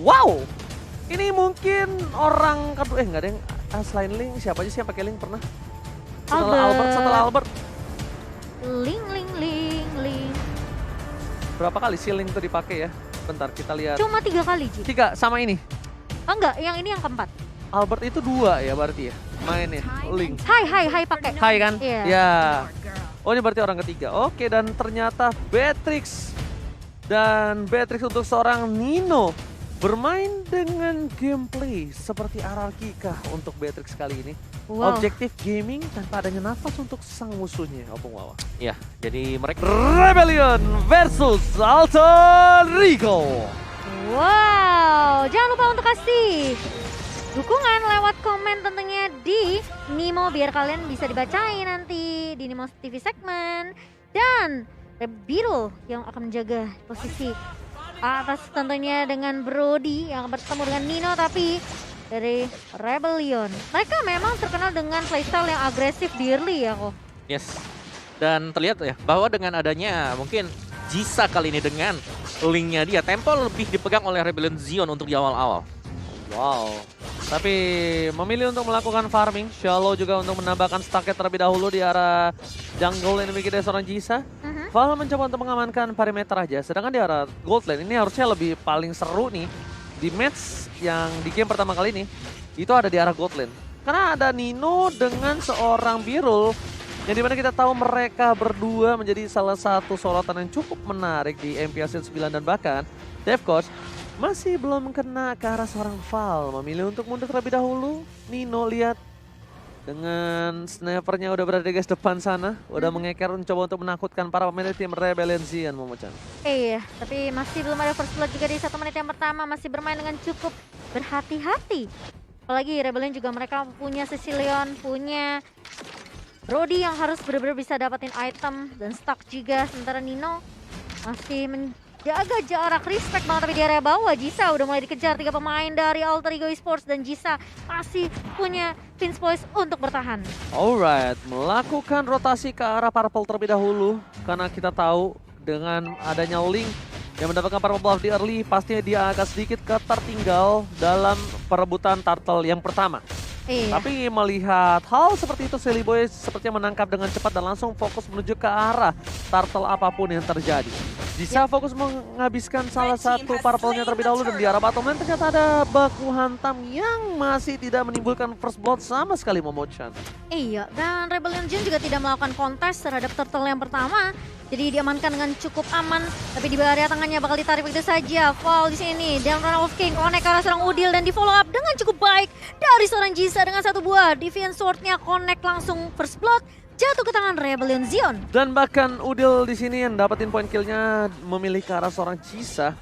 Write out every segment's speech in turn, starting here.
Wow! Ini mungkin orang kedua, enggak ada yang selain Link, siapa aja sih yang pakai Link pernah? Setelah Albert. Link. Berapa kali sih Link tuh dipakai ya? Bentar kita lihat. Cuma 3 kali, Ji. 3 sama ini. Oh enggak, yang ini yang keempat. Albert itu 2 ya berarti ya mainnya. Link. Hai pakai. Hai kan? Iya. Ya. Oh ini berarti orang ketiga. Oke, dan ternyata Beatrix. Dan Beatrix untuk seorang Nino bermain dengan gameplay seperti RRQ kah untuk Beatrix kali ini. Wow. Objektif gaming tanpa adanya nafas untuk sang musuhnya. Opung Wawa. Ya, jadi mereka Rebellion versus Alter Ego. Wow, jangan lupa untuk kasih dukungan lewat komen tentunya di Nimo biar kalian bisa dibacain nanti di Nimo TV segmen. Dan Rebiro yang akan menjaga posisi atas tentunya dengan Brody yang akan bertemu dengan Nino tapi dari Rebellion. Mereka memang terkenal dengan playstyle yang agresif di early ya kok. yes. Dan terlihat ya bahwa dengan adanya mungkin Jisa kali ini dengan linknya dia, tempo lebih dipegang oleh Rebellion Zion untuk di awal-awal. Wow. Tapi memilih untuk melakukan farming. Shallow juga untuk menambahkan stacknya terlebih dahulu di arah jungle yang dimiliki dari seorang Jisa. Val mencoba untuk mengamankan perimeter aja. Sedangkan di arah gold lane ini harusnya lebih paling seru nih. Di match yang di game pertama kali ini. Itu ada di arah gold lane. Karena ada Nino dengan seorang Birul. Yang dimana kita tahu mereka berdua menjadi salah satu sorotan yang cukup menarik di MPL 9 dan bahkan Devcoach masih belum kena ke arah seorang Val. Memilih untuk mundur terlebih dahulu. Nino lihat dengan snipernya udah berada di guys depan sana. Udah mengeker mencoba untuk menakutkan para pemain tim Rebellion Zion, Momochan. Iya, tapi masih belum ada first blood juga di 1 menit yang pertama. Masih bermain dengan cukup berhati-hati. Apalagi Rebellion juga mereka punya Sicilion, punya Brody yang harus benar-benar bisa dapatin item dan stack juga. Sementara Nino masih menjaga jarak, respect banget tapi di area bawah. Jisa udah mulai dikejar 3 pemain dari Alter Ego Esports dan Jisa masih punya Vince Boys untuk bertahan. Alright, melakukan rotasi ke arah purple terlebih dahulu. Karena kita tahu dengan adanya Link yang mendapatkan purple buff di early, pastinya dia agak sedikit ketertinggal dalam perebutan turtle yang pertama. Iya. Tapi melihat hal seperti itu, Silly Boy sepertinya menangkap dengan cepat dan langsung fokus menuju ke arah turtle apapun yang terjadi. Bisa fokus menghabiskan salah satu purple-nya terlebih dahulu dan di arah bottom lane ternyata ada baku hantam yang masih tidak menimbulkan first blood sama sekali, Momochan. Iya, dan Rebellion Zion juga tidak melakukan kontes terhadap turtle yang pertama. Jadi diamankan dengan cukup aman, tapi di area tengahnya bakal ditarik begitu saja. Fall di sini, dan Run of King connect ke arah seorang Udil dan di follow up dengan cukup baik dari seorang Jisa dengan 1 buah. Deviant Sword-nya connect langsung first blood, jatuh ke tangan Rebellion Zion. Dan bahkan Udil di sini yang dapetin point kill-nya memilih ke arah seorang Jisa.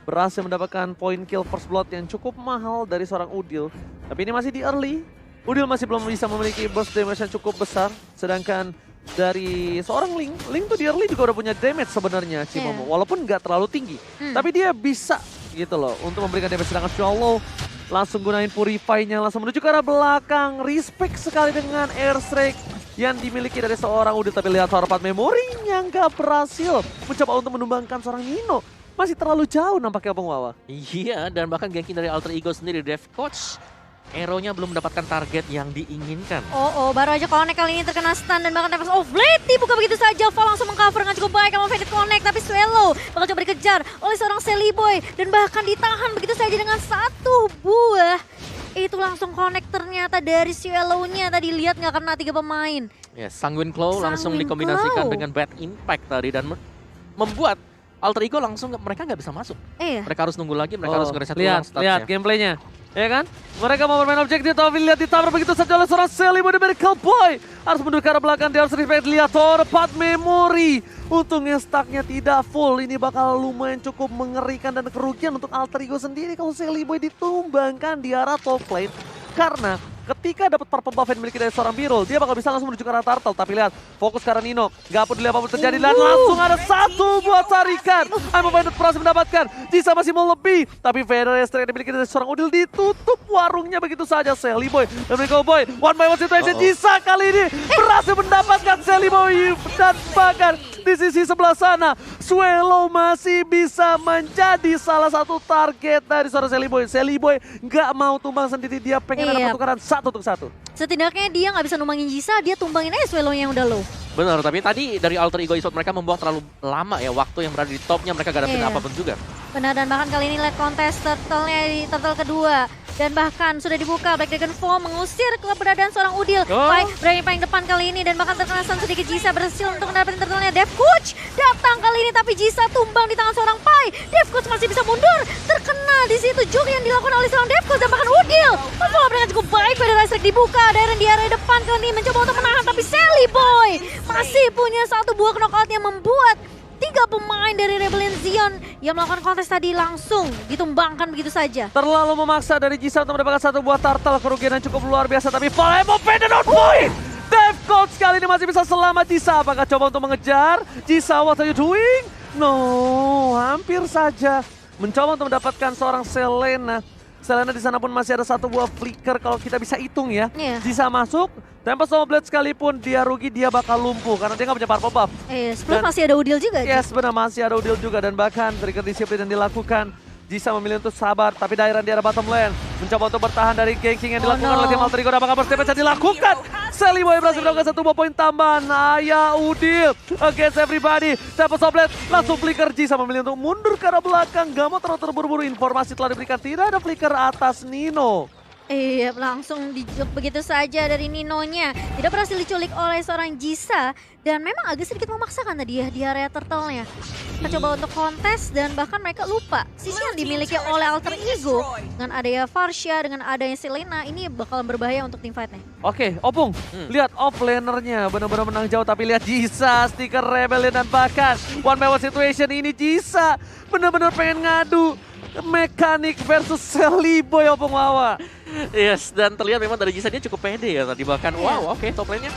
Berhasil mendapatkan point kill first blood yang cukup mahal dari seorang Udil. Tapi ini masih di early. Udil masih belum bisa memiliki burst damage yang cukup besar. Sedangkan dari seorang Link tuh di early juga udah punya damage sebenarnya Cimomo. Walaupun nggak terlalu tinggi. Tapi dia bisa gitu loh untuk memberikan damage. Sedangkan Shallow langsung gunain Purify-nya langsung menuju ke arah belakang. Respect sekali dengan airstrike yang dimiliki dari seorang Udil. Tapi lihat Horpat memorinya nggak berhasil mencoba untuk menumbangkan seorang Nino. Masih terlalu jauh nampaknya Bang Wawa. Iya, dan bahkan ganking dari Alter Ego sendiri, Devcoach Arrow-nya belum mendapatkan target yang diinginkan. Baru aja connect kali ini terkena stun dan bahkan Tempest of Blade dibuka begitu saja. Val langsung mengcover dengan cukup baik sama Faded Connect, tapi Swallow bakal coba dikejar oleh seorang Silly Boy dan bahkan ditahan begitu saja dengan 1 buah. Itu langsung connect ternyata dari Swallow-nya, tadi lihat nggak kena 3 pemain. Ya, Sanguine Claw langsung Sanguine dikombinasikan Claw dengan Bad Impact tadi dan membuat Alter Ego langsung mereka nggak bisa masuk. Iya. Mereka harus nunggu lagi, mereka harus ngereset ulang statsnya. Lihat gameplaynya. Ya kan? Mereka mau bermain objektif tapi lihat ditabrak begitu saja oleh seorang Silly Boy dari Boy. Harus mundur ke arah belakang, dia harus respect. Lihat Horpat memory. Untungnya stacknya tidak full. Ini bakal lumayan cukup mengerikan dan kerugian untuk Alter Ego sendiri kalau Silly Boy ditumbangkan di arah top lane. Karena ketika dapat purple buff yang dimiliki dari seorang Birul, dia bakal bisa langsung menuju ke arah turtle. Tapi lihat, fokus ke arah Nino. Gak peduli apapun terjadi dan langsung ada 1 buat tarikan. I'm Bandit berhasil mendapatkan. Jisa masih mau lebih. Tapi Vader yang dimiliki dari seorang Udil ditutup warungnya begitu saja. Silly Boy dan Rico Boy. One by one situation. Jisa kali ini berhasil mendapatkan Silly Boy. Dan bahkan di sisi sebelah sana, Swelo masih bisa menjadi salah satu target dari seorang Seliboy. Seliboy nggak mau tumbang sendiri, dia pengen ada pertukaran 1 untuk 1. Setidaknya dia nggak bisa numbangin Jisa, dia tumbangin aja Swelo-nya yang udah low. Benar, tapi tadi dari Alter Ego Esports mereka membuang terlalu lama ya waktu yang berada di topnya, mereka gak dapetin apapun juga. Benar, dan bahkan kali ini lihat kontes turtle-nya di turtle kedua. Dan bahkan sudah dibuka, Black Dragon Fall mengusir keberadaan seorang Udil. Pai berani paling depan kali ini dan bahkan terkena stun sedikit. Jisa berhasil untuk mendapatkan turtle-nya. Dev Coach datang kali ini tapi Jisa tumbang di tangan seorang Pai. Dev Coach masih bisa mundur. Terkena di situ juke yang dilakukan oleh seorang Dev Coach dan bahkan Udil. Membawa mereka cukup baik pada Razak dibuka. Darren di area depan kali ini mencoba untuk menahan tapi Seliboy masih punya satu buah knockout yang membuat 3 pemain dari Rebellion Zion yang melakukan kontes tadi langsung ditumbangkan begitu saja. Terlalu memaksa dari Jisa untuk mendapatkan satu buah turtle, kerugian yang cukup luar biasa, tapi Valemo pendant on point! Dev Coach kali ini masih bisa selamat. Jisa apakah coba untuk mengejar? Jisa, what are you doing? No, hampir saja mencoba untuk mendapatkan seorang Selena. Selena di sana pun masih ada satu buah flicker kalau kita bisa hitung ya. Jisa masuk, Tempest Snow Blade sekalipun dia rugi, dia bakal lumpuh karena dia nggak punya purple buff. Sebelum masih ada Udil juga. Yes, benar masih ada Udil juga dan bahkan trigger disiplin yang dilakukan. Jisa memilih untuk sabar, tapi Dairan di arah bottom lane mencoba untuk bertahan dari ganking yang dilakukan oleh tim Alter Ego. Apakah burst damage yang dilakukan? Seliboy berhasil mendapatkan satu buah poin tambahan. Ayah Udil against everybody. Tempest Snow Blade langsung flicker. Jisa memilih untuk mundur ke arah belakang. Gak mau terlalu terburu-buru, informasi telah diberikan. Tidak ada flicker atas Nino. Langsung dijuk begitu saja dari Ninonya. Tidak berhasil diculik oleh seorang Jisa. Dan memang agak sedikit memaksakan tadi ya di area turtle-nya. Kita coba untuk kontes dan bahkan mereka lupa. Sisi yang dimiliki oleh Alter Ego dengan adanya Farsha, dengan adanya Selena, ini bakal berbahaya untuk tim fight-nya. Oke, Opung, lihat off lanernya benar-benar menang jauh, tapi lihat Jisa, stiker Rebellion dan bahkan one by one situation ini Jisa benar-benar pengen ngadu. Mekanik versus Seliboy, Opung Wawa. Yes, dan terlihat memang dari Jisa dia cukup pede ya tadi bahkan. Wow, oke, top lane-nya.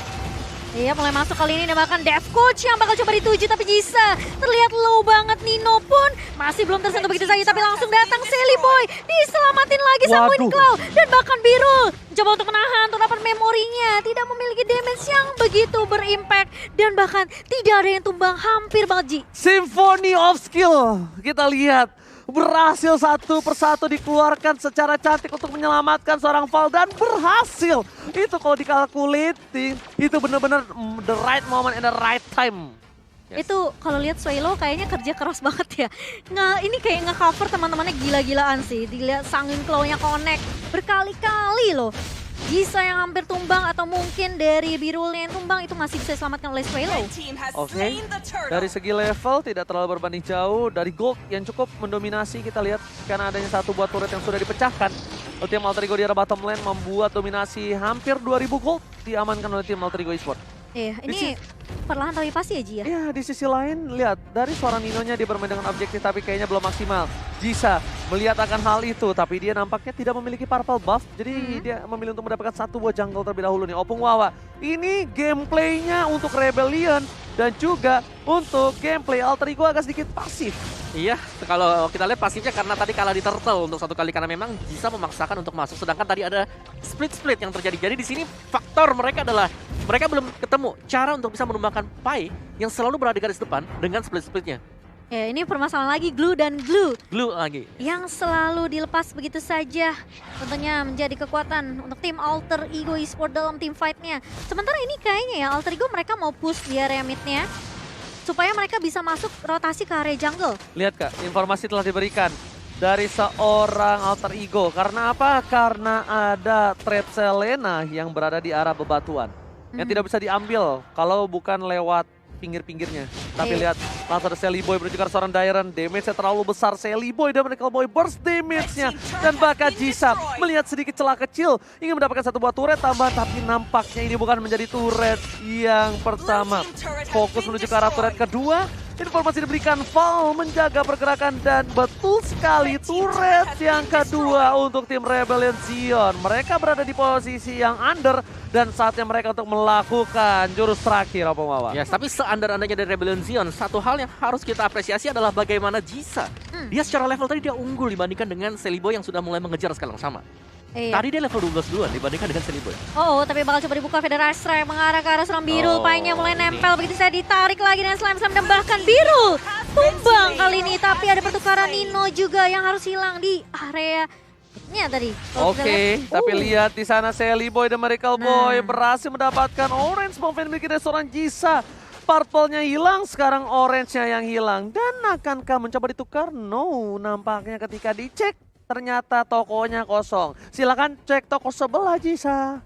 Iya, mulai masuk kali ini dan bahkan Dev Coach yang bakal coba dituju tapi Jisa terlihat low banget. Nino pun masih belum tersentuh begitu saja tapi langsung datang Seliboy, diselamatin lagi sama Winclaw dan bahkan Birul coba untuk menahan untuk dapat memorinya, tidak memiliki damage yang begitu berimpact dan bahkan tidak ada yang tumbang, hampir banget Ji. Symphony of Skill kita lihat berhasil satu persatu dikeluarkan secara cantik untuk menyelamatkan seorang Val dan berhasil. Itu kalau dikalkulating itu benar-benar the right moment and the right time. Itu kalau lihat Swelo kayaknya kerja keras banget ya. Ini kayak nge-cover teman-temannya gila-gilaan sih. Dilihat Sangin Claw-nya connect berkali-kali loh. Jisa yang hampir tumbang atau mungkin dari Birulnya yang tumbang itu masih bisa diselamatkan oleh Swelo. Oke, dari segi level tidak terlalu berbanding jauh. Dari gold yang cukup mendominasi kita lihat karena adanya satu buah turret yang sudah dipecahkan. Tim Alter Ego di arah bottom lane membuat dominasi hampir 2000 gold diamankan oleh tim Alter Ego Esports. Ini perlahan tapi pasti ya Ji ya? Ya, di sisi lain lihat dari seorang Ninonya dia bermain dengan objektif tapi kayaknya belum maksimal. Jisa melihat akan hal itu tapi dia nampaknya tidak memiliki purple buff. Jadi dia memilih untuk mendapatkan satu buah jungle terlebih dahulu nih. Opung Wawa, ini gameplaynya untuk Rebellion dan juga untuk gameplay Alter Ego agak sedikit pasif. Iya, kalau kita lihat pasifnya karena tadi kalah di turtle untuk satu kali karena memang Jisa memaksakan untuk masuk sedangkan tadi ada split yang terjadi. Jadi di sini faktor mereka adalah mereka belum ketemu cara untuk bisa menumbangkan Pai yang selalu berada di garis depan dengan split-splitnya. Ya, ini permasalahan lagi glue dan glue. Glue lagi. Yang selalu dilepas begitu saja. Tentunya menjadi kekuatan untuk tim Alter Ego Esports dalam tim fight-nya. Sementara ini kayaknya ya Alter Ego mereka mau push di area mid-nya. Supaya mereka bisa masuk rotasi ke area jungle. Lihat Kak, informasi telah diberikan dari seorang Alter Ego. Karena apa? Karena ada trap Selena yang berada di arah bebatuan. Yang tidak bisa diambil kalau bukan lewat pinggir-pinggirnya. Tapi lihat, langsung ada Seliboy menuju ke seorang Dairan. Damage-nya terlalu besar. Seliboy dan Medical Boy burst damage-nya. Dan bahkan Jisa melihat sedikit celah kecil. Ingin mendapatkan satu buah turret tambahan. Tapi nampaknya ini bukan menjadi turret yang pertama. Fokus menuju ke arah turret kedua. Informasi diberikan Val menjaga pergerakan dan betul sekali turret yang kedua untuk tim Rebellion Zion. Mereka berada di posisi yang under dan saatnya mereka untuk melakukan jurus terakhir, Opung Wawa. Ya, tapi seandar-andanya dari Rebellion Zion, satu hal yang harus kita apresiasi adalah bagaimana Jisa. Dia secara level tadi dia unggul dibandingkan dengan Seliboy yang sudah mulai mengejar skala yang sama. Iya. Tadi dia level 12 duluan dibandingkan dengan Celiboy. Oh, tapi bakal coba dibuka Federasi Strike mengarah ke arah seorang Birul. Oh, Pai-nya mulai ini. nempel, begitu saya ditarik lagi dengan slam-slam dan bahkan Birul tumbang kali ini. Tapi ada pertukaran Nino juga yang harus hilang di area-nya tadi. Kalau kita Oke, lihat. tapi lihat di sana Sally Boy dan Miracle Boy Nah. berhasil mendapatkan orange bomb yang dimiliki dari seorang Jisa. Purple-nya hilang, sekarang orange-nya yang hilang. Dan akankah mencoba ditukar? No, nampaknya ketika dicek ternyata tokonya kosong. Silakan cek toko sebelah Jisa.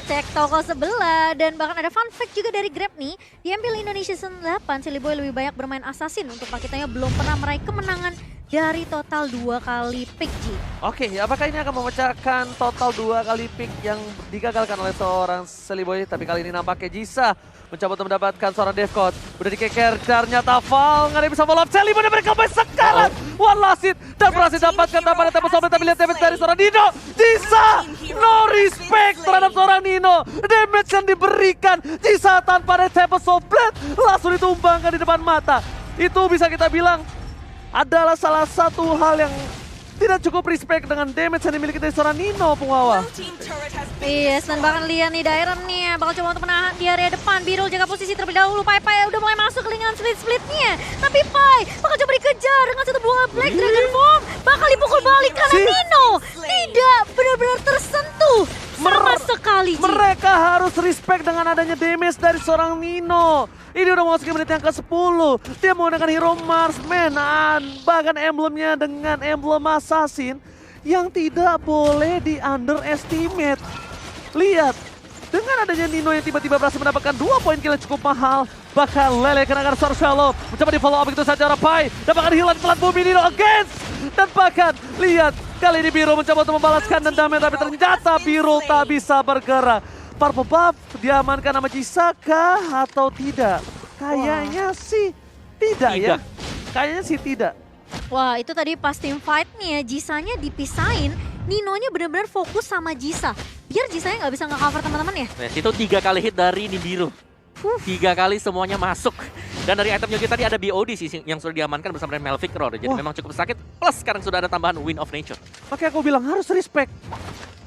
Cek toko sebelah dan bahkan ada fun fact juga dari Grab nih. Di MPL Indonesia Season 8, Silly Boy lebih banyak bermain assassin untuk paketnya belum pernah meraih kemenangan dari total 2 kali pick G. Oke, apakah ini akan memecahkan total 2 kali pick yang digagalkan oleh seorang Silly Boy? Tapi kali ini nampaknya Jisa mencoba untuk mendapatkan seorang Devcode. Udah dikeker, ternyata Val nggak ada yang bisa follow up. Silly Boy dan Miracle Boy sekarang one last hit dan berhasil dapatkan tamparan tempo sobret. Tapi lihat damage dari seorang Nino. Jisa no respect terhadap seorang Nino. Damage yang diberikan Jisa tanpa ada tempo sobret langsung ditumbangkan di depan mata. Itu bisa kita bilang adalah salah satu hal yang tidak cukup respect dengan damage yang dimiliki dari seorang Nino, Pungwawa. Yes, dan bahkan lihat nih Dairon nih bakal coba untuk menahan di area depan. Birul jaga posisi terlebih dahulu. Pai udah mulai masuk ke lingkaran split-splitnya. Tapi Pai bakal coba dikejar dengan satu buah Black Dragon Form. Bakal dipukul balik karena Si- Nino tidak benar-benar tersentuh sama sekali. Ji. Mereka harus respect dengan adanya damage dari seorang Nino. Ini udah memasuki menit yang ke-10. Dia menggunakan Hero Marksman. Bahkan emblemnya dengan emblem Assassin yang tidak boleh di underestimate. Lihat, dengan adanya Nino yang tiba-tiba berhasil mendapatkan 2 poin kill yang cukup mahal. Bahkan Lele kenakan seorang shallow. Mencoba di follow up begitu saja oleh Pai. Dan bahkan hilang pelan bumi Nino against. Dan bahkan lihat, kali ini Birul mencoba untuk membalaskan dendamnya. Tapi ternyata Birul tak bisa bergerak. Purple buff diamankan sama Jisa kah atau tidak? Kayaknya sih tidak ya. Kayaknya sih tidak. Wah, itu tadi pas team fight nih ya, Jisanya dipisahin. Ninonya benar-benar fokus sama Jisa. Biar Jisanya nggak bisa nge-cover teman-teman ya. Nah, itu 3 kali hit dari Nibiru. 3 kali semuanya masuk. Dan dari item Yogi tadi ada BOD sih yang sudah diamankan bersama dengan Melvic Roar. Jadi memang cukup sakit. Plus sekarang sudah ada tambahan Wind of Nature. Makanya aku bilang harus respect.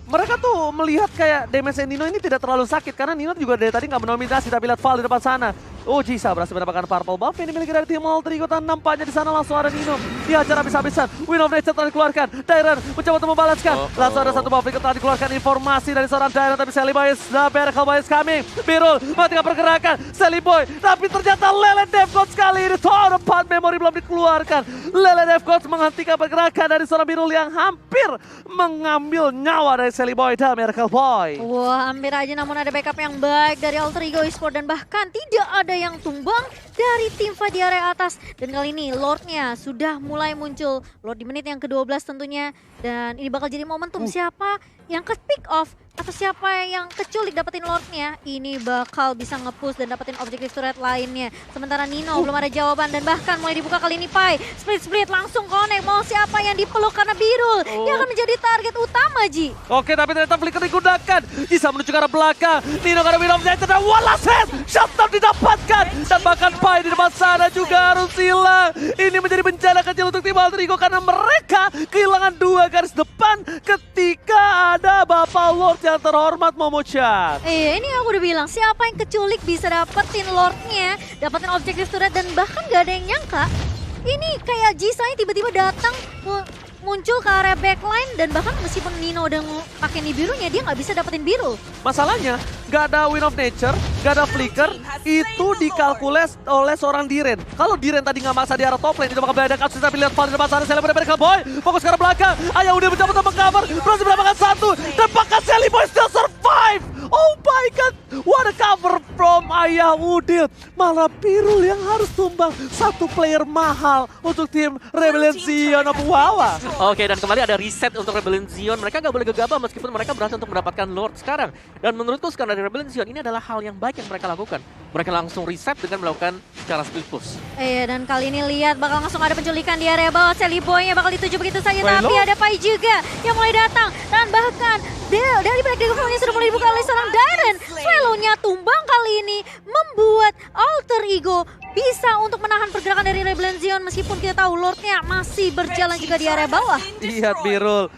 Mereka tuh melihat kayak damage Nino ini tidak terlalu sakit. Karena Nino juga dari tadi nggak mendominasi. Tapi lihat Val di depan sana. Oh, Jisa berhasil mendapatkan purple buff yang dimiliki dari tim Alter Ego. Dan nampaknya di sana langsung ada Nino. Dihajar habis-habisan. Wind of Nature telah dikeluarkan. Dairon mencoba untuk membalaskan. Langsung ada satu buff yang telah dikeluarkan. Informasi dari seorang Dairon. Tapi Sally Boy, Miracle Boy is coming. Birul matikan pergerakan. Sally Boy. Tapi ternyata Lele Devcode sekali ini. Tower 4 memory belum dikeluarkan. Lele Devcode menghentikan pergerakan dari seorang Birul yang hampir mengambil nyawa dari Sally Boy dan Miracle Boy. Wah, hampir aja namun ada backup yang baik dari Alter Ego Esport dan bahkan tidak ada yang tumbang dari tim Fa di area atas. Dan kali ini Lordnya sudah mulai muncul. Lord di menit yang ke-12 tentunya. Dan ini bakal jadi momentum siapa yang ke pick off atau siapa yang keculik dapetin Lordnya. Ini bakal bisa nge-push dan dapetin objektif turret lainnya. Sementara Nino belum ada jawaban dan bahkan mulai dibuka kali ini Pai. Split-split langsung connect. Mau siapa yang dipeluk karena Birul yang akan menjadi target utama Ji. Oke, tapi ternyata flicker digunakan. Jisa menuju ke arah belakang. Nino karena Wind of Nature dan Wallace Head. Shutdown didapatkan. Dan bahkan Pai di depan sana juga harus hilang. Ini menjadi bencana kecil untuk tim Alter Ego karena mereka kehilangan 2 garis depan ketika ada Bapak Lord yang terhormat Momo-chan. Ini aku udah bilang siapa yang keculik bisa dapetin Lordnya, dapetin objektif turret dan bahkan gak ada yang nyangka. Ini kayak Jisanya tiba-tiba datang muncul ke area backline dan bahkan meskipun Nino udah pakai Nibirunya dia nggak bisa dapetin biru. Masalahnya, gak ada Wind of Nature, gak ada Flicker, itu dikalkules oleh seorang Diren. Kalau Diren tadi nggak maksa di arah top lane, itu bakal berada kasus tapi lihat Val di depan sana, Sally Boy dari Boy, fokus ke arah belakang. Ayah udah mencoba untuk meng-cover, berhasil mendapatkan 1, dan bahkan Sally Boy still survive. Oh my god, what a cover from Ayah Udil. Malah Pirul yang harus tumbang, 1 player mahal untuk tim Rebellion Zion of Wawa. Oke, dan kembali ada reset untuk Rebellion Zion. Mereka gak boleh gegabah meskipun mereka berhasil untuk mendapatkan Lord sekarang. Dan menurutku sekarang dari Rebellion Zion ini adalah hal yang baik yang mereka lakukan. Mereka langsung reset dengan melakukan cara split push. Dan kali ini lihat bakal langsung ada penculikan di area bawah. Sally Boy-nya bakal dituju begitu saja. Tapi ada Pai juga yang mulai datang. Dan bahkan dari Black Dragon sudah mulai dibuka oleh seorang Dairon. Swallow-nya tumbang kali ini membuat Alter Ego bisa untuk menahan pergerakan dari Rebellion Zion meskipun kita tahu Lordnya masih berjalan juga di area bawah. Lihat Birul,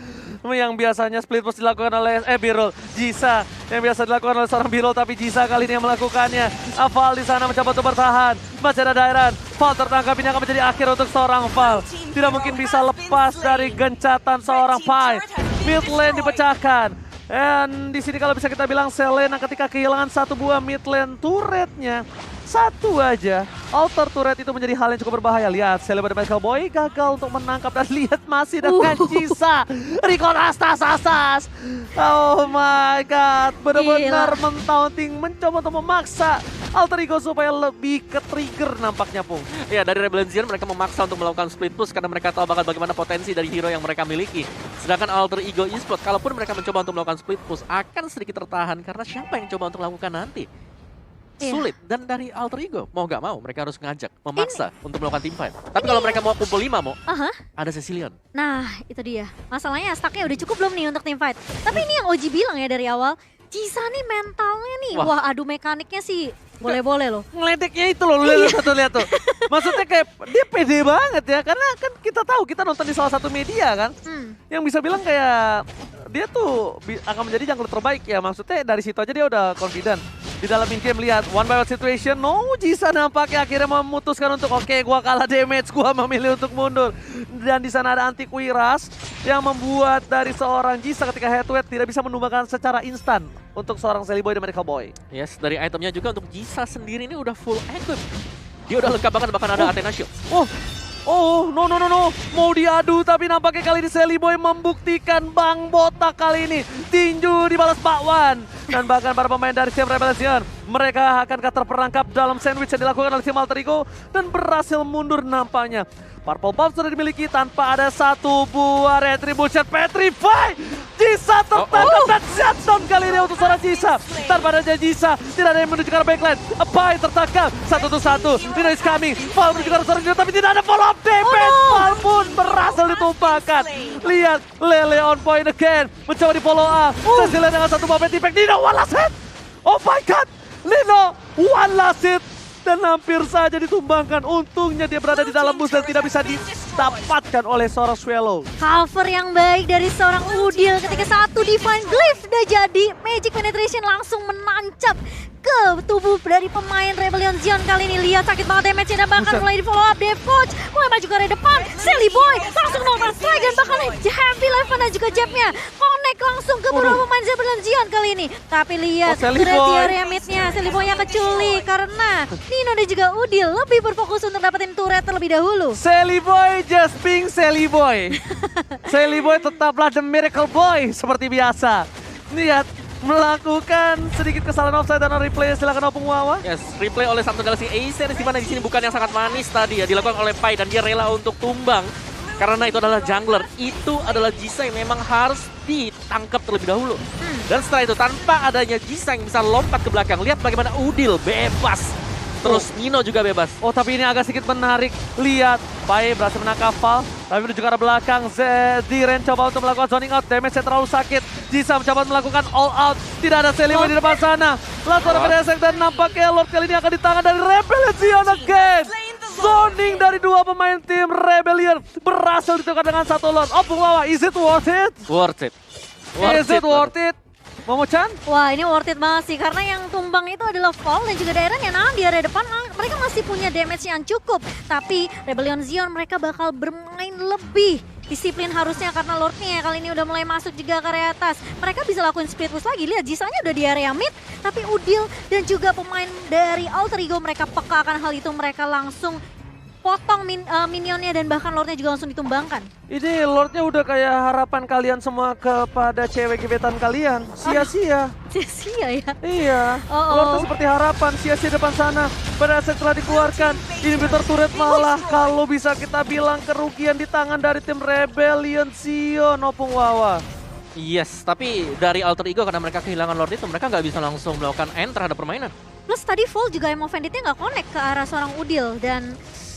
Yang biasanya split push dilakukan oleh Birol, Jisa. Yang biasa dilakukan oleh seorang Birol, tapi Jisa kali ini yang melakukannya. Val di sana mencoba untuk bertahan. Masih ada Dairan. Val tertangkap, ini akan menjadi akhir untuk seorang Val. Tidak mungkin bisa lepas dari gencatan seorang Pai. Mid lane dipecahkan. Dan di sini kalau bisa kita bilang Selena ketika kehilangan satu buah mid lane turretnya, satu aja, altar turret itu menjadi hal yang cukup berbahaya. Lihat, Selena dan Michael Boy gagal untuk menangkap dan lihat masih dengan Jisa. Recon asas. Oh my god, benar-benar mentaunting, mencoba untuk memaksa alter ego supaya lebih ke trigger nampaknya, Pung. Ya, dari Rebellion Zion mereka memaksa untuk melakukan split push karena mereka tahu bakal bagaimana potensi dari hero yang mereka miliki. Sedangkan alter ego eSport, kalaupun mereka mencoba untuk melakukan split push, akan sedikit tertahan karena siapa yang coba untuk melakukan nanti? Sulit. Dan dari alter ego, mau gak mau mereka harus ngajak, memaksa untuk melakukan team fight. Tapi kalau mereka mau kumpul 5 ada Cecilion. Nah, itu dia. Masalahnya stacknya udah cukup belum nih untuk team fight. Tapi ini yang Oji bilang ya dari awal, Jisa nih mentalnya nih. Wah, adu mekaniknya sih boleh-boleh loh. Ngeledeknya itu loh, lihat tuh. Maksudnya kayak dia pede banget ya, karena kan kita tahu, kita nonton di salah satu media kan. Yang bisa bilang kayak dia tuh akan menjadi jungler terbaik ya. Maksudnya dari situ aja dia udah confident. Di dalam in-game lihat, one by one situation, Jisa nampaknya akhirnya memutuskan untuk oke, gua kalah damage, gua memilih untuk mundur. Dan di sana ada anti-Quiras yang membuat dari seorang Jisa ketika head to head tidak bisa menumbangkan secara instan untuk seorang Sally Boy dan Medical Boy. Yes, dari itemnya juga untuk Jisa sendiri ini udah full equip. Dia udah lengkap banget, bahkan ada Athena Shield. No. Mau diadu tapi nampaknya kali ini Sally Boy membuktikan Bang Botak kali ini. Tinju dibalas bakwan. Dan bahkan para pemain dari tim Rebellion, mereka akankah terperangkap dalam sandwich yang dilakukan oleh tim Alter Ego dan berhasil mundur nampaknya. Purple Buff sudah dimiliki tanpa ada satu buah Retribution Petrify. Jisa tertangkap dan shutdown kali ini untuk seorang Jisa. Tanpa ada Jisa, tidak ada yang menuju ke arah backline. Apai tertangkap, 1-1. Dino is coming, Val menuju ke arah seorang Jisa, tapi tidak ada follow up damage. Val pun berhasil ditumpahkan. Lihat, Lele on point again. Mencoba di follow up. Cecilia dengan satu buah Petrify. Nino one last hit. Oh my god, Nino one last hit. Dan hampir saja ditumbangkan. Untungnya dia berada di dalam bus dan tidak bisa didapatkan oleh seorang Swallow. Cover yang baik dari seorang Udil ketika satu Divine Glyph udah jadi. Magic Penetration langsung menancap ke tubuh dari pemain Rebellion Zion kali ini. Lihat sakit banget damage-nya dan bahkan mulai di follow up. Dev Coach mulai maju ke arah depan. Sally Boy langsung nonton strike dan bahkan Heavy Level dan juga jabnya connect langsung ke beberapa pemain Rebellion Zion kali ini. Tapi lihat sudah di area mid-nya. Sally Boy yang keculik karena Nino dan juga Udil lebih berfokus untuk dapetin turret terlebih dahulu. Sally Boy just being Sally Boy. Sally Boy tetaplah the miracle boy seperti biasa. Lihat, melakukan sedikit kesalahan offside dan replay, silakan Opung Wawa. Yes, replay oleh Samsung Galaxy Ace di mana di sini bukan yang sangat manis tadi ya, dilakukan oleh Pai dan dia rela untuk tumbang karena itu adalah jungler. Itu adalah Jisa yang memang harus ditangkap terlebih dahulu. Dan setelah itu tanpa adanya Jisa yang bisa lompat ke belakang, lihat bagaimana Udil bebas. Terus Nino juga bebas. Tapi ini agak sedikit menarik. Lihat, Pai berhasil menangkap Val. Tapi menuju ke arah belakang, Ziren coba untuk melakukan zoning out. Damage-nya terlalu sakit. Jisa mencoba melakukan all out. Tidak ada Selima di depan sana. Langsung ada pedesek dan nampaknya Lord kali ini akan di tangan dari Rebellion again. Zoning dari dua pemain tim Rebellion berhasil ditukar dengan satu Lord. Opung Wawa, is it worth it? Worth it. Is it worth it? Momo-chan? Wah, ini worth it banget sih karena yang tumbang itu adalah Val dan juga Dairan yang nahan di area depan. Mereka masih punya damage yang cukup, tapi Rebellion Zion mereka bakal bermain lebih disiplin harusnya karena Lordnya kali ini udah mulai masuk juga ke area atas. Mereka bisa lakuin split push lagi. Lihat, Jisanya udah di area mid, tapi Udil dan juga pemain dari Alter Ego mereka peka akan hal itu. Mereka langsung potong minionnya dan bahkan Lordnya juga langsung ditumbangkan. Ini Lordnya udah kayak harapan kalian semua kepada cewek gebetan kalian. Sia-sia. Sia-sia ya? Iya. Lordnya seperti harapan, sia-sia depan sana. Pada saat telah dikeluarkan, inhibitor turret malah kalau bisa kita bilang kerugian di tangan dari tim Rebellion Zion, Opung Wawa. Yes, tapi dari Alter Ego karena mereka kehilangan Lord itu, mereka nggak bisa langsung melakukan end terhadap permainan. Plus tadi Vol juga Emo Banditnya nggak connect ke arah seorang Udil dan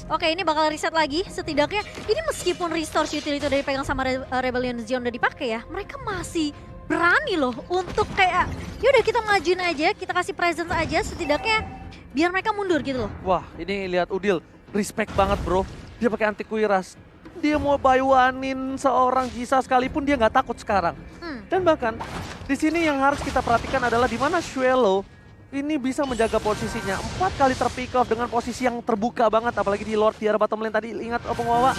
oke, ini bakal reset lagi. Setidaknya ini meskipun restore utility dari pegang sama Rebellion Zion udah dipakai ya, mereka masih berani loh untuk kayak yaudah kita majuin aja, kita kasih presence aja setidaknya biar mereka mundur gitu loh. Wah, ini lihat Udil, respect banget bro. Dia pakai anti Quiras. dia mau bayuanin seorang Jisa sekalipun dia nggak takut sekarang. Dan bahkan di sini yang harus kita perhatikan adalah di mana Xuelo ini bisa menjaga posisinya. 4 kali terpick off dengan posisi yang terbuka banget, apalagi di Lord di arah bottom lane tadi. Ingat Opung Wawa,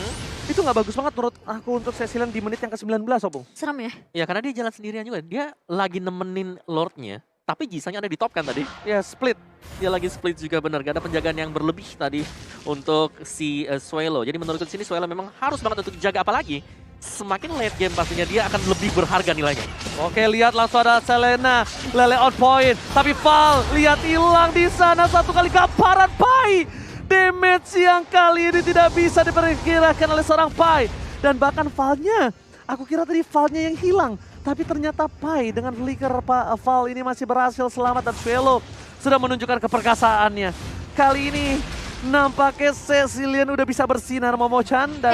itu nggak bagus banget menurut aku untuk Cecilion di menit yang ke-19, Opung. Serem ya? Ya karena dia jalan sendirian juga. Dia lagi nemenin Lordnya, tapi Jisanya ada di top kan tadi. Ya, split. Dia lagi split juga benar. Gak ada penjagaan yang berlebih tadi untuk si Xuelo. Jadi menurutku di sini Xuelo memang harus banget untuk jaga, apalagi semakin late game pastinya dia akan lebih berharga nilainya. Oke, lihat langsung ada Selena, Lele on point. Tapi Val, lihat hilang di sana satu kali gambaran Pai. Damage yang kali ini tidak bisa diperkirakan oleh seorang Pai. Dan bahkan Valnya, aku kira tadi Valnya yang hilang. Tapi ternyata Pai dengan flicker Val ini masih berhasil selamat dan Xuelo sudah menunjukkan keperkasaannya. Kali ini nampaknya Cecilion udah bisa bersinar Momo-chan dan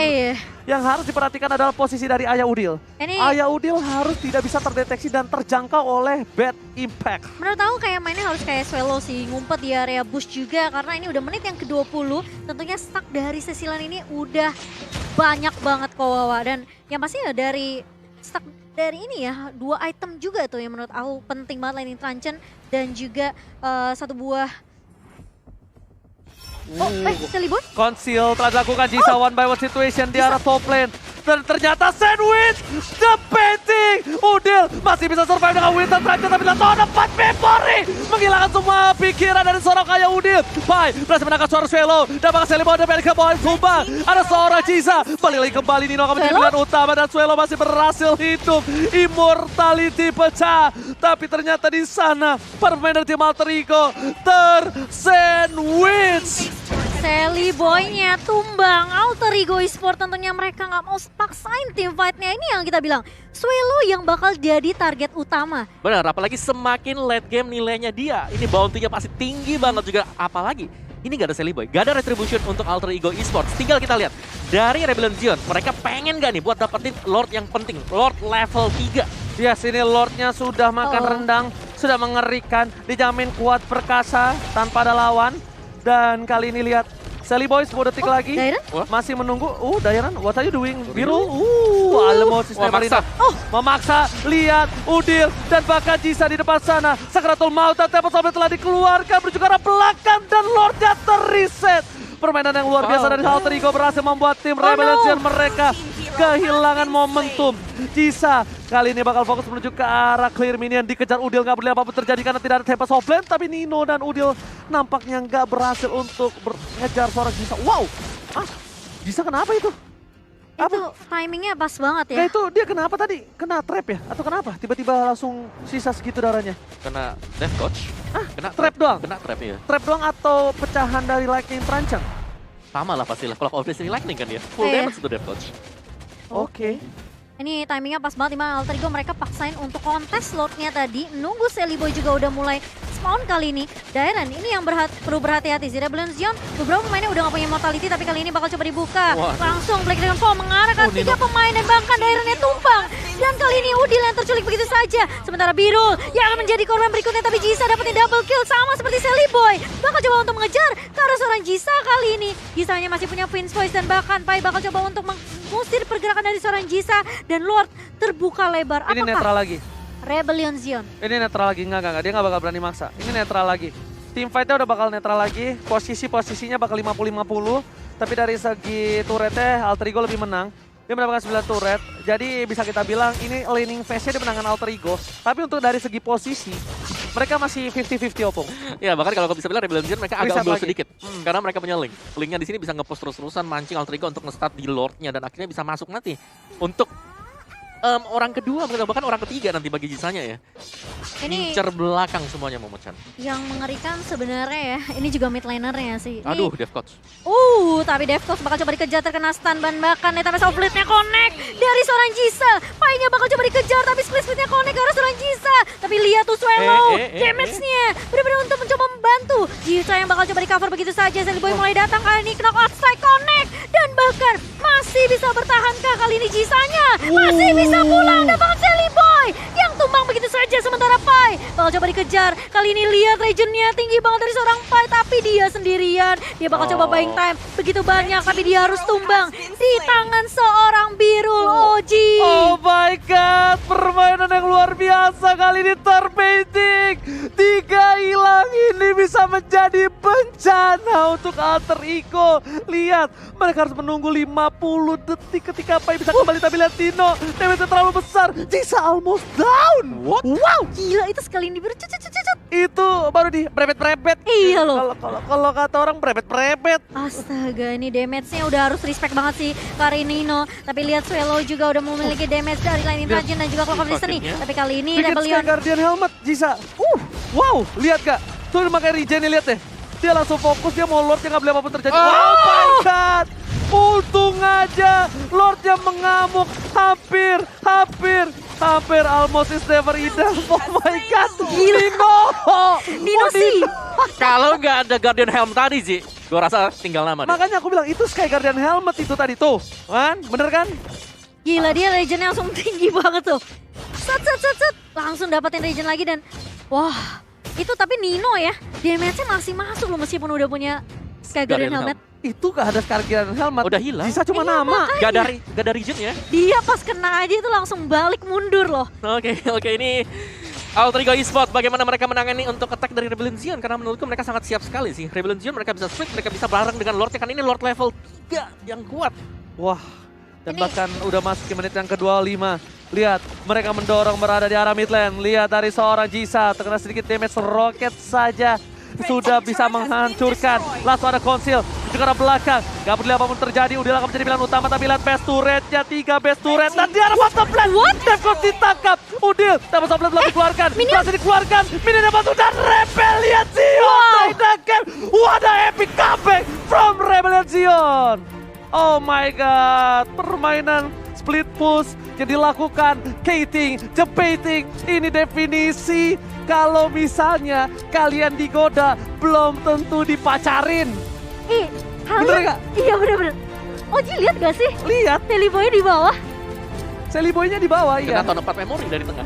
yang harus diperhatikan adalah posisi dari Ayah Udil. Ayah Udil harus tidak bisa terdeteksi dan terjangkau oleh bad impact. Menurut aku kayak mainnya harus kayak Xuelo sih, ngumpet di area bush juga karena ini udah menit yang ke-20. Tentunya stack dari Cecilion ini udah banyak banget Wawa, dan yang pasti ya dari stack dari ini ya 2 item juga tuh yang menurut aku penting banget, Lightning Truncheon dan juga satu buah Silly Boy? Conceal telah dilakukan Jisa one by one situation di arah top lane. Dan ternyata sandwich, the painting. Udil masih bisa survive dengan Winter Truncheon, tapi ada 4 memory. Menghilangkan semua pikiran dari seorang Ayah Udil. Pai berhasil menangkap suara Xuelo. Dan bahkan Silly Boy dari ke bawah tumbang. Ada seorang Jisa. Balik lagi kembali Nino akan menjadi pilihan utama dan Xuelo masih berhasil hidup. Immortality pecah. Tapi ternyata di sana para pemain dari tim Alter Ego tersandwich. Silly Boy-nya tumbang. Alter Ego Esport tentunya mereka nggak mau paksain tim fight-nya. Ini yang kita bilang, Xuelo yang bakal jadi target utama. Benar, apalagi semakin late game nilainya dia. Ini bounty-nya pasti tinggi banget juga. Apalagi ini gak ada Silly Boy, gak ada retribution untuk Alter Ego Esports. Tinggal kita lihat dari Rebellion Zion, mereka pengen gak nih buat dapetin Lord yang penting, Lord level 3. Yes, ini Lordnya sudah makan rendang, sudah mengerikan, dijamin kuat perkasa tanpa ada lawan. Dan kali ini lihat Silly Boy 10 detik lagi. Dairon? Masih menunggu. Dairon, what are you doing? Biru. Almost memaksa. Memaksa. Lihat Udil dan bahkan Jisa di depan sana. Sakratul Maut dan Tempo Sobat telah dikeluarkan menuju ke arah belakang dan Lordnya terreset. Permainan yang luar biasa dari Alter Ego berhasil membuat tim Rebellion mereka kehilangan momentum. Jisa kali ini bakal fokus menuju ke arah clear minion, dikejar Udil, nggak boleh apapun terjadi karena tidak ada Tempest of Lane, tapi Nino dan Udil nampaknya nggak berhasil untuk mengejar suara Jisa. Wow, Jisa kenapa itu? Itu timingnya pas banget ya. Nah itu dia kenapa tadi? Kena trap ya? Atau kenapa? Tiba-tiba langsung sisa segitu darahnya. Kena Death Coach. Kena trap doang? Kena trap ya. Trap doang atau pecahan dari Lightning Truncheon? Sama lah pastilah, kalau of Destiny Lightning kan ya. Full damage itu Death Coach. Oke. Ini timingnya pas banget, dimana Alter Ego mereka paksain untuk kontes Lordnya tadi. Nunggu Silly Boy juga udah mulai spawn kali ini. Dairon ini yang perlu berhati-hati. Si Rebellion Zion beberapa pemainnya udah gak punya mortality, tapi kali ini bakal coba dibuka. Langsung Black Dragon Fall mengarahkan 3 pemain dan bahkan Daironnya tumpang. Dan kali ini Udil yang terculik begitu saja. Sementara Birul yang akan menjadi korban berikutnya, tapi Jisa dapetin double kill sama seperti Silly Boy. Bakal coba untuk mengejar ke arah seorang Jisa kali ini. Jisanya masih punya Fiend's Voice dan bahkan Pai bakal coba untuk mengusir pergerakan dari seorang Jisa. Dan Lord terbuka lebar. Ini netral lagi. Rebellion Zion. Ini netral lagi, enggak. Dia nggak bakal berani maksa. Ini netral lagi. Team fight-nya udah bakal netral lagi. Posisinya bakal 50-50. Tapi dari segi turretnya Alter Ego lebih menang. Dia mendapatkan 9 turret. Jadi bisa kita bilang ini laning phase-nya dimenangkan Alter Ego. Tapi untuk dari segi posisi, mereka masih 50-50 Opung. Ya bahkan kalau bisa bilang Rebellion Zion mereka agak unggul sedikit. Karena mereka punya link. Linknya di sini bisa nge-push terus-terusan mancing Alter Ego untuk nge-start di Lordnya. Dan akhirnya bisa masuk nanti untuk orang kedua, bahkan orang ketiga nanti bagi Jisanya ya. Ini incer belakang semuanya Momo-chan. Yang mengerikan sebenarnya ya, ini juga mid lanernya sih. Aduh, Death Coach. Tapi Death Coach bakal coba dikejar, terkena stun ban bahkan Tempest of Lane-nya connect dari seorang Jisa. Pai-nya bakal coba dikejar tapi split-splitnya connect ke arah seorang Jisa. Tapi lihat tuh Xuelo, damage-nya benar-benar untuk mencoba membantu. Jisa yang bakal coba di-cover begitu saja. Silly Boy mulai datang kali ini, knock outside connect. Dan bahkan masih bisa bertahankah kali ini Jisanya? Masih bisa pulang, dapat Silly Boy yang tumbang begitu saja. Sementara Pai bakal coba dikejar. Kali ini lihat regionnya tinggi banget dari seorang Pai, tapi dia sendirian. Dia bakal coba buying time. Begitu banyak, tapi dia harus tumbang di tangan seorang Birul Oji. Oh my god, permainan yang luar biasa kali ini terpainting. 3 hilang ini bisa menjadi bencana untuk Alter Ego. Lihat, mereka harus menunggu 50 detik ketika Pai bisa kembali. Tapi lihat Tino, damage terlalu besar. Jisa almost down. What? Wow, gila itu sekali ini Birul cucut. Itu baru di brebet-brebet. Iya loh. Kalau kata orang brebet-brebet. Astaga, ini damage-nya udah harus respect banget sih kali Nino. Tapi lihat Swallow juga udah memiliki damage dari Line Invasion dan juga Clock of Destiny. Tapi kali ini Bikin Rebellion. Sky Guardian helmet, Jisa. Wow, lihat Kak. Tuh pakai regen nih, lihat deh. Dia langsung fokus, dia mau Lord yang gak boleh apapun terjadi. Oh my god. Untung aja Lordnya mengamuk. Hampir almost is never enough. Oh my god. Nino sih. Kalau nggak ada Guardian Helm tadi sih, gue rasa tinggal nama deh. Makanya aku bilang itu Sky Guardian helmet itu tadi tuh. Kan? Bener kan? Gila, dia regennya langsung tinggi banget tuh. Set. Langsung dapetin regen lagi dan wah, itu tapi Nino ya, damage-nya masih masuk loh meskipun udah punya Sky Guardian Helmet. Itu gak ada Sky Guardian helmet. Udah hilang. Jisa cuma Iya, nama. Gak ada region ya. Dia pas kena aja itu langsung balik mundur loh. Oke, ini Alter Ego Esports, bagaimana mereka menangani untuk attack dari Rebellion Zion? Karena menurutku mereka sangat siap sekali sih. Rebellion Zion mereka bisa split, mereka bisa bareng dengan Lordnya, kan ini Lord level 3 yang kuat. Wah, dan Ini- bahkan udah masuk ke menit yang ke-25. Lihat, mereka mendorong berada di arah mid lane. Lihat dari seorang Jisa, terkena sedikit damage roket saja. Sudah bisa menghancurkan. Langsung ada konsil di arah belakang. Gak peduli apapun terjadi, Udil akan menjadi pilihan utama. Tapi lihat best turretnya, 3 best turret. Dan di arah bottom lane. Defcon ditangkap. Udil, tapi bottom lane belum dikeluarkan. Masih dikeluarkan. Minionnya bantu dan Rebellion Zion. Take the game. What a epic comeback from Rebellion Zion. Oh my god, permainan split push yang dilakukan Kating, Jepating, ini definisi kalau misalnya kalian digoda belum tentu dipacarin. Bener nggak? Iya bener. Oji lihat gak sih? Lihat, Teliboy di bawah. Sally Boy-nya di bawah, Kena iya. tahun 4 memori dari tengah.